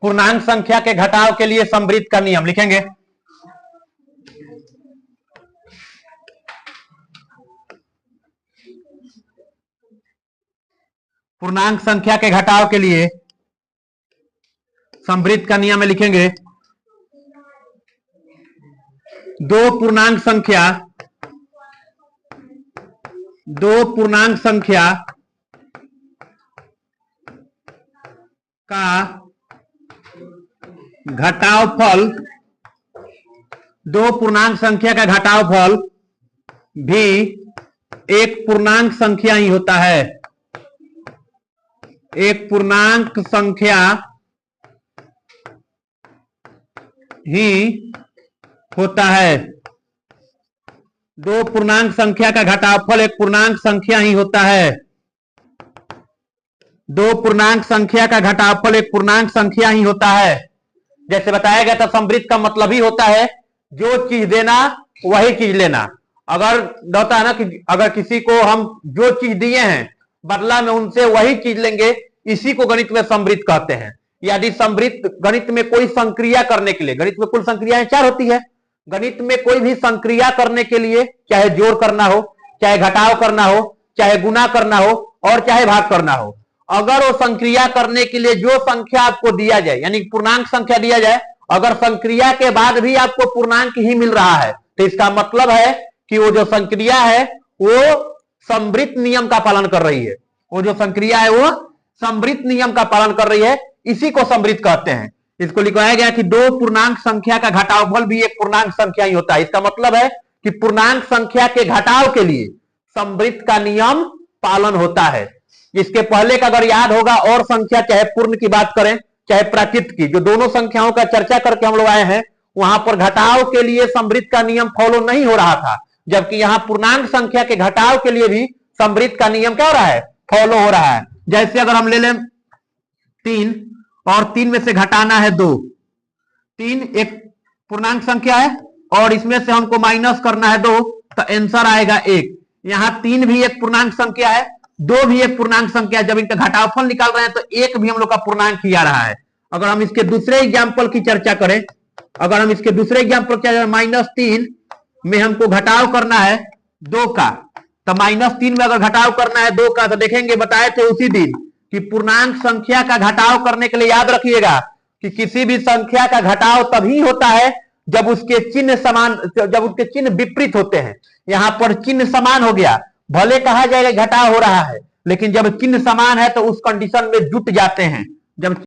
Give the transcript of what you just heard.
पूर्णांक संख्या के घटाव के लिए समवृत्त का नियम लिखेंगे। पूर्णांक संख्या के घटाव के लिए समवृत्त का नियम में लिखेंगे दो पूर्णांक संख्या का घटावफल, दो पूर्णांक संख्या का घटावफल भी एक पूर्णांक संख्या ही होता है। एक पूर्णांक संख्या ही होता है। दो पूर्णांक संख्या का घटावफल एक पूर्णांक संख्या ही होता है। दो पूर्णांक संख्या का घटावफल एक पूर्णांक संख्या ही होता है। जैसे बताया गया था, समवृत्त का मतलब ही होता है जो चीज देना वही चीज लेना। अगर होता है ना कि अगर किसी को हम जो चीज दिए हैं बदला में उनसे वही चीज लेंगे, इसी को गणित में समवृत्त कहते हैं। यदि समवृत्त गणित में कोई संक्रिया करने के लिए, गणित में कुल संक्रियाएं 4 होती है, गणित में कोई भी संक्रिया करने के लिए, चाहे जोड़ करना हो, चाहे घटाव करना हो, चाहे गुना करना हो और चाहे भाग करना हो, अगर वो संक्रिया करने के लिए जो संख्या आपको दिया जाए, यानी पूर्णांक संख्या दिया जाए, अगर संक्रिया के बाद भी आपको पूर्णांक ही मिल रहा है तो इसका मतलब है कि वो जो संक्रिया है वो समवृत्त नियम का पालन कर रही है। वो जो संक्रिया है वो समवृत्त नियम का पालन कर रही है, इसी को समवृत्त कहते हैं। इसको लिखवाया गया कि दो पूर्णांक संख्या का घटावफल भी एक पूर्णांक संख्या ही होता है। इसका मतलब है कि पूर्णांक संख्या के घटाव के लिए समवृत्त का नियम पालन होता है। इसके पहले का अगर याद होगा, और संख्या चाहे पूर्ण की बात करें चाहे प्राकृत की, जो दोनों संख्याओं का चर्चा करके हम लोग आए हैं, वहां पर घटाव के लिए समवृत्त का नियम फॉलो नहीं हो रहा था, जबकि यहां पूर्णांक संख्या के घटाव के लिए भी समवृत्त का नियम क्या हो रहा है, फॉलो हो रहा है। जैसे अगर हम ले लें 3 और 3 में से घटाना है 2, 3 एक पूर्णांक संख्या है और इसमें से हमको माइनस करना है 2, तो आंसर आएगा 1। यहां 3 भी एक पूर्णांक संख्या है, 2 भी एक पूर्णांक संख्या है। जब इनका घटावफल निकाल रहे हैं तो 1 भी हम लोग का पूर्णांक ही आ रहा है। अगर हम इसके दूसरे एग्जाम्पल की चर्चा करें, अगर हम इसके दूसरे एग्जाम्पल क्या -3 में हमको घटाव करना है 2 का, तो -3 में अगर घटाव करना है 2 का, तो देखेंगे बताए थे उसी दिन कि पूर्णांक संख्या का घटाव करने के लिए याद रखिएगा कि किसी भी संख्या का घटाव तभी होता है जब उसके चिन्ह समान, जब उसके चिन्ह विपरीत होते हैं। यहां पर चिन्ह समान हो गया, भले कहा जाएगा घटाव हो रहा है, लेकिन जब चिन्ह समान है तो उस कंडीशन में जुट जाते हैं। जब